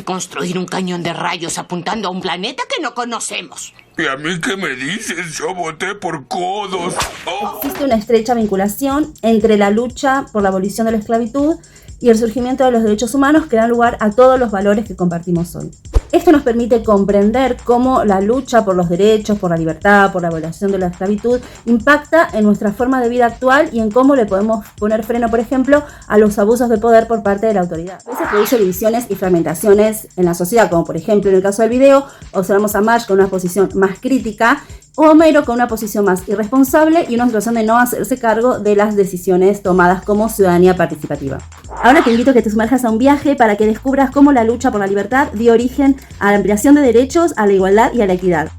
que construir un cañón de rayos apuntando a un planeta que no conocemos. ¿Y a mí qué me dices? Yo voté por codos. Oh. Existe una estrecha vinculación entre la lucha por la abolición de la esclavitud y el surgimiento de los derechos humanos que dan lugar a todos los valores que compartimos hoy. Esto nos permite comprender cómo la lucha por los derechos, por la libertad, por la abolición de la esclavitud impacta en nuestra forma de vida actual y en cómo le podemos poner freno, por ejemplo, a los abusos de poder por parte de la autoridad. A veces produce divisiones y fragmentaciones en la sociedad, como por ejemplo en el caso del video, observamos a Marge con una posición más crítica o Homero con una posición más irresponsable y una situación de no hacerse cargo de las decisiones tomadas como ciudadanía participativa. Ahora te invito a que te sumerjas a un viaje para que descubras cómo la lucha por la libertad dio origen a la ampliación de derechos, a la igualdad y a la equidad.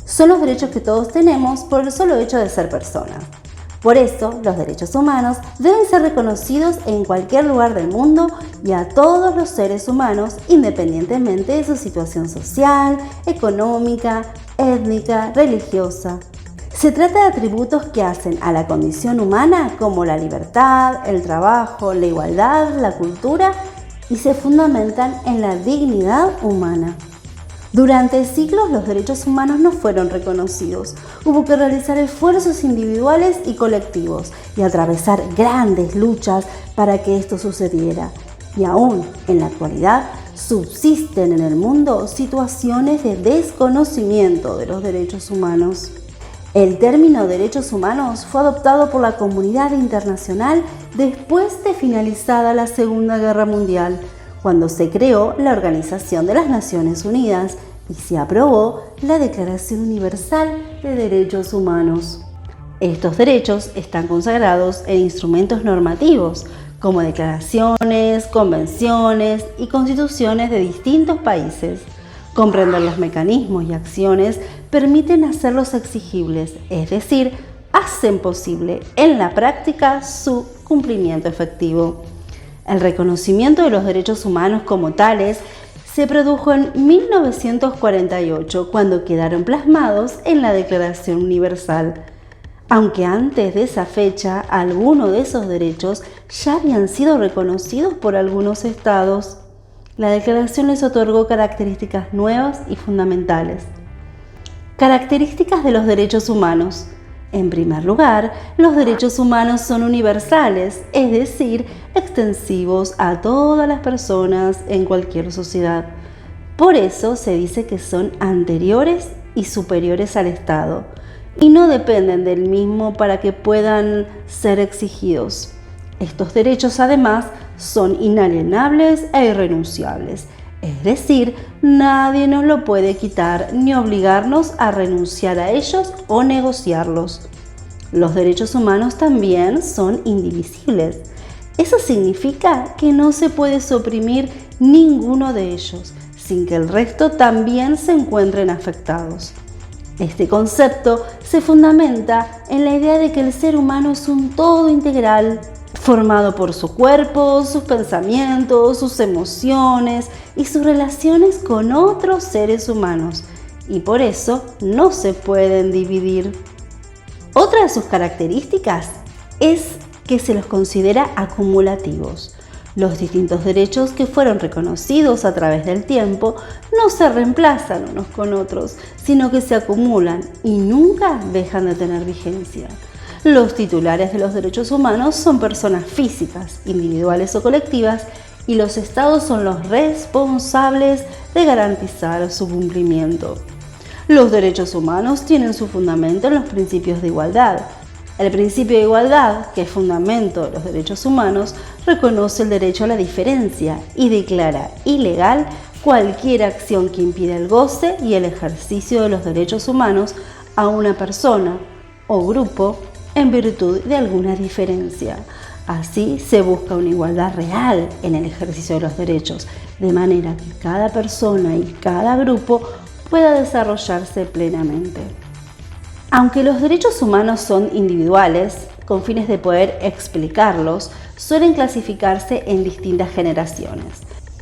Son los derechos que todos tenemos por el solo hecho de ser personas. Por eso, los derechos humanos deben ser reconocidos en cualquier lugar del mundo y a todos los seres humanos, independientemente de su situación social, económica, étnica, religiosa. Se trata de atributos que hacen a la condición humana como la libertad, el trabajo, la igualdad, la cultura y se fundamentan en la dignidad humana. Durante siglos los derechos humanos no fueron reconocidos. Hubo que realizar esfuerzos individuales y colectivos y atravesar grandes luchas para que esto sucediera. Y aún en la actualidad subsisten en el mundo situaciones de desconocimiento de los derechos humanos. El término derechos humanos fue adoptado por la comunidad internacional después de finalizada la Segunda Guerra Mundial, cuando se creó la Organización de las Naciones Unidas y se aprobó la Declaración Universal de Derechos Humanos. Estos derechos están consagrados en instrumentos normativos, como declaraciones, convenciones y constituciones de distintos países. Comprender los mecanismos y acciones permiten hacerlos exigibles, es decir, hacen posible en la práctica su cumplimiento efectivo. El reconocimiento de los derechos humanos como tales se produjo en 1948, cuando quedaron plasmados en la Declaración Universal. Aunque antes de esa fecha, algunos de esos derechos ya habían sido reconocidos por algunos estados. La declaración les otorgó características nuevas y fundamentales. Características de los derechos humanos. En primer lugar, los derechos humanos son universales, es decir, extensivos a todas las personas en cualquier sociedad. Por eso se dice que son anteriores y superiores al Estado, y no dependen del mismo para que puedan ser exigidos. Estos derechos, además, son inalienables e irrenunciables, es decir, nadie nos lo puede quitar ni obligarnos a renunciar a ellos o negociarlos. Los derechos humanos también son indivisibles. Eso significa que no se puede suprimir ninguno de ellos, sin que el resto también se encuentren afectados. Este concepto se fundamenta en la idea de que el ser humano es un todo integral, formado por su cuerpo, sus pensamientos, sus emociones y sus relaciones con otros seres humanos, y por eso no se pueden dividir. Otra de sus características es que se los considera acumulativos. Los distintos derechos que fueron reconocidos a través del tiempo no se reemplazan unos con otros, sino que se acumulan y nunca dejan de tener vigencia. Los titulares de los derechos humanos son personas físicas, individuales o colectivas, y los estados son los responsables de garantizar su cumplimiento. Los derechos humanos tienen su fundamento en los principios de igualdad. El principio de igualdad, que es fundamento de los derechos humanos, reconoce el derecho a la diferencia y declara ilegal cualquier acción que impida el goce y el ejercicio de los derechos humanos a una persona o grupo en virtud de alguna diferencia. Así se busca una igualdad real en el ejercicio de los derechos, de manera que cada persona y cada grupo pueda desarrollarse plenamente. Aunque los derechos humanos son individuales, con fines de poder explicarlos, suelen clasificarse en distintas generaciones.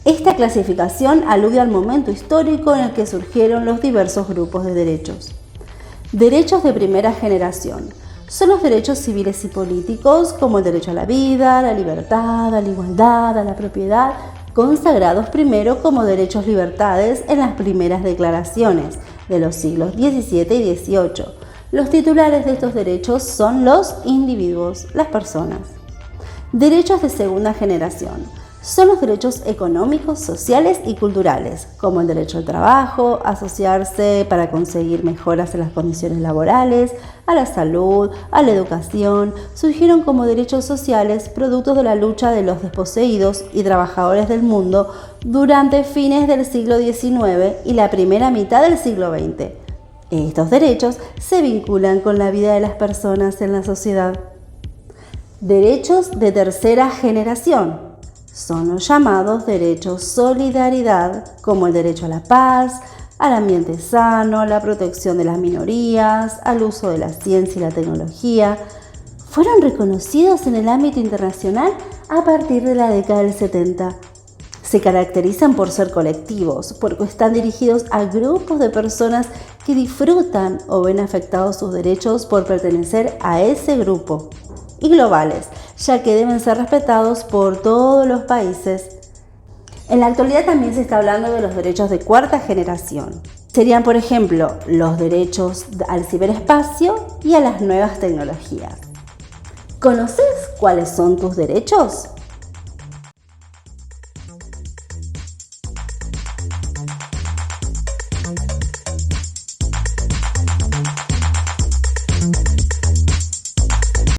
Esta clasificación alude al momento histórico en el que surgieron los diversos grupos de derechos. Derechos de primera generación son los derechos civiles y políticos, como el derecho a la vida, a la libertad, a la igualdad, a la propiedad consagrados primero como derechos libertades en las primeras declaraciones de los siglos XVII y XVIII. Los titulares de estos derechos son los individuos, las personas. Derechos de segunda generación. Son los derechos económicos, sociales y culturales, como el derecho al trabajo, a asociarse para conseguir mejoras en las condiciones laborales, a la salud, a la educación. Surgieron como derechos sociales productos de la lucha de los desposeídos y trabajadores del mundo durante fines del siglo XIX y la primera mitad del siglo XX. Estos derechos se vinculan con la vida de las personas en la sociedad. Derechos de tercera generación. Son los llamados derechos solidaridad, como el derecho a la paz, al ambiente sano, a la protección de las minorías, al uso de la ciencia y la tecnología. Fueron reconocidos en el ámbito internacional a partir de la década del 70. Se caracterizan por ser colectivos, porque están dirigidos a grupos de personas que disfrutan o ven afectados sus derechos por pertenecer a ese grupo. Y globales, ya que deben ser respetados por todos los países. En la actualidad también se está hablando de los derechos de cuarta generación. Serían, por ejemplo, los derechos al ciberespacio y a las nuevas tecnologías. ¿Conoces cuáles son tus derechos?